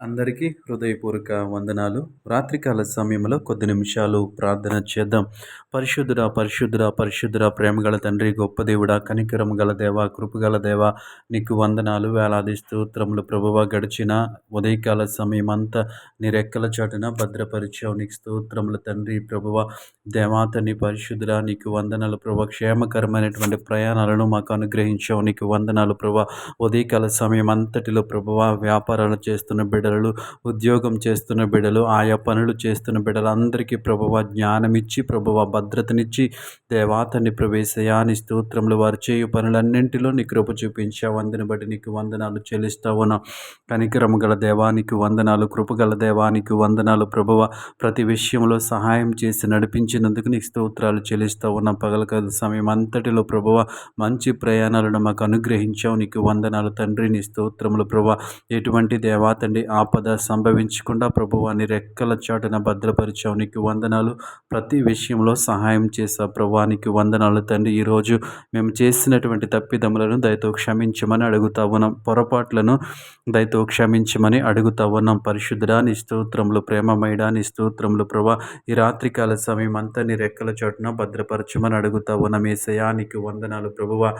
అందరికీ హృదయపూర్వక వందనాలు. రాత్రికాల సమయంలో కొద్ది నిమిషాలు ప్రార్థన చేద్దాం. పరిశుద్ధుడా, పరిశుద్ధుడా, పరిశుద్ధుడా, ప్రేమగల తండ్రి, గొప్ప దేవుడా, కనికరము గల దేవా, కృపగల దేవా, నీకు వందనాలు, వేలాది స్తోత్రములు ప్రభువా. గడిచిన ఉదయకాల సమయమంతా నీ రెక్కల చాటున భద్రపరిచావు. నీకు స్తోత్రములు తండ్రి. ప్రభువా దేవా తండ్రి పరిశుద్ధుడా, నీకు వందనాలు ప్రభువా. క్షేమకరమైనటువంటి ప్రయాణాలను మాకు అనుగ్రహించావు. నీకు వందనాలు ప్రభువా. ఉదయకాల సమయం అంతటిలో ప్రభువా వ్యాపారాలు చేస్తున్న బిడ్డలు, ఉద్యోగం చేస్తున్న బిడ్డలు, ఆయా పనులు చేస్తున్న బిడ్డలు అందరికీ ప్రభువా జ్ఞానమిచ్చి, ప్రభువా భద్రతనిచ్చి, దేవాతని ప్రవేశయాని స్తోత్రములు. వారు చేయు పనులన్నింటిలో నీ కృప చూపించావు. అందుని బట్టి నీకు వందనాలు చెల్లిస్తా ఉన్నాం. కనికరము గల దేవానికి వందనాలు, కృపగల దేవానికి వందనాలు ప్రభువా. ప్రతి విషయంలో సహాయం చేసి నడిపించినందుకు నీకు స్తోత్రాలు చెల్లిస్తా ఉన్నాం. పగలకాల సమయం అంతటిలో ప్రభువా మంచి ప్రయాణాలను మాకు అనుగ్రహించావు. నీకు వందనాలు తండ్రి. నీ స్తోత్రములు ప్రభువా. ఎటువంటి దేవా తండ్రి ఆపద సంభవించకుండా ప్రభువాని రెక్కల చాటున భద్రపరిచావు. నీకు వందనాలు. ప్రతి విషయంలో సహాయం చేశావు ప్రభువానికి వందనాలు తండ్రి. ఈరోజు మేము చేసినటువంటి తప్పిదములను దయతో క్షమించమని అడుగుతా ఉన్నాం. పొరపాట్లను దయతో క్షమించమని అడుగుతా ఉన్నాం. పరిశుద్ధుడా నీ స్తోత్రములు, ప్రేమమయుడా నీ స్తోత్రములు ప్రభా. ఈ రాత్రికాల సమయం అంతా నీ రెక్కల చాటున భద్రపరచమని అడుగుతా ఉన్నాం. యేసయ్యా నీకు వందనాలు ప్రభువా.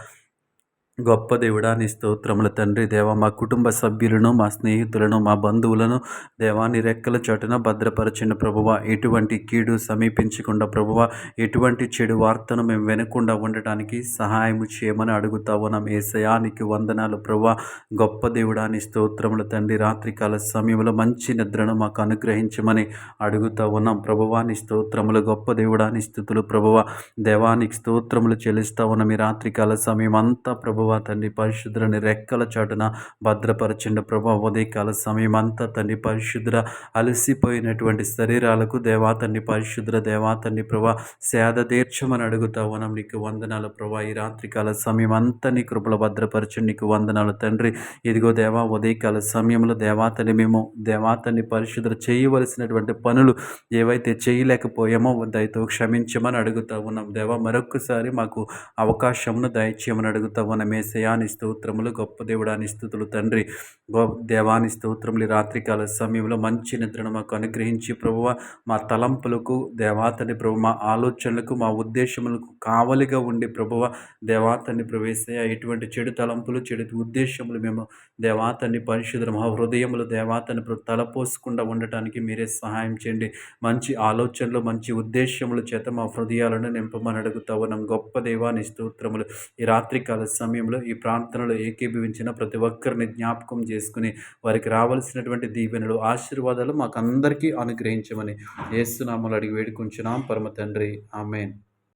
గొప్ప దేవుడా నీ స్తోత్రముల తండ్రి. దేవా మా కుటుంబ సభ్యులను, మా స్నేహితులను, మా బంధువులను దేవాని రెక్కల చాటున భద్రపరచిన ప్రభువా. ఎటువంటి కీడు సమీపించకుండా ప్రభువా, ఎటువంటి చెడు వార్తను మేము వినకుండా ఉండటానికి సహాయము చేయమని అడుగుతా ఉన్నాం. యేసయానికి వందనాలు ప్రభువా. గొప్ప దేవుడా నీ స్తోత్రముల తండ్రి. రాత్రికాల సమయంలో మంచి నిద్రను మాకు అనుగ్రహించమని అడుగుతా ఉన్నాం ప్రభువా. నీ స్తోత్రములు. గొప్ప దేవుడా నీ స్తుతులు ప్రభువా. దేవానికి స్తోత్రములు చెల్లిస్తా ఉన్నాం. ఈ రాత్రికాల సమయం అంతా ప్రభు తండ్రి పరిశుద్ధులని రెక్కల చాటున భద్రపరచండి ప్రభా. ఉదయకాల సమయం అంతా తండ్రి పరిశుద్ధ అలసిపోయినటువంటి శరీరాలకు దేవాతండి పరిశుద్ధ దేవాతండి ప్రభా సేద తీర్చమని అడుగుతా ఉన్నాం. నీకు వందనాలు ప్రభా. ఈ రాత్రికాల సమయం అంతా నీ కృపలో భద్రపరచండి. నీకు వందనాలు తండ్రి. ఇదిగో దేవా ఉదయకాల సమయంలో దేవాతని మేము దేవాతని పరిశుద్ధ చేయవలసినటువంటి పనులు ఏవైతే చేయలేకపోయామో దయతో క్షమించమని అడుగుతా ఉన్నాం. దేవా మరొక్కసారి మాకు అవకాశమును దయచేయమని అడుగుతా ఉన్నాం. యేసయ్యాని స్తోత్రములు. గొప్ప దేవుడాని స్తుతులు తండ్రి. దేవాని స్తోత్రములు. రాత్రికాల సమయంలో మంచి నిద్రను మాకు అనుగ్రహించి ప్రభువ మా తలంపులకు దేవాతని ప్రభు, మా ఆలోచనలకు, మా ఉద్దేశములకు కావలిగా ఉండి ప్రభువ దేవాతని ప్రవేశ ఎటువంటి చెడు తలంపులు, చెడు ఉద్దేశములు మేము దేవాతని పరిశుద్ధ మా హృదయములు దేవాతని తలపోసకుండా ఉండటానికి మీరే సహాయం చేయండి. మంచి ఆలోచనలు, మంచి ఉద్దేశముల చేత మా హృదయాలను నింపమని అడుగుతా ఉన్నాం. గొప్ప దేవాని స్తోత్రములు. ఈ రాత్రికాల సమయంలో ఈ ప్రార్థనలో ఏకీభవించిన ప్రతి ఒక్కరిని జ్ఞాపకం చేసుకుని వారికి రావాల్సినటువంటి దీవెనలు, ఆశీర్వాదాలు మాకు అందరికీ అనుగ్రహించమని యేసు నామములో అడిగి వేడుకుంటున్నాం పరమ తండ్రి. ఆమేన్.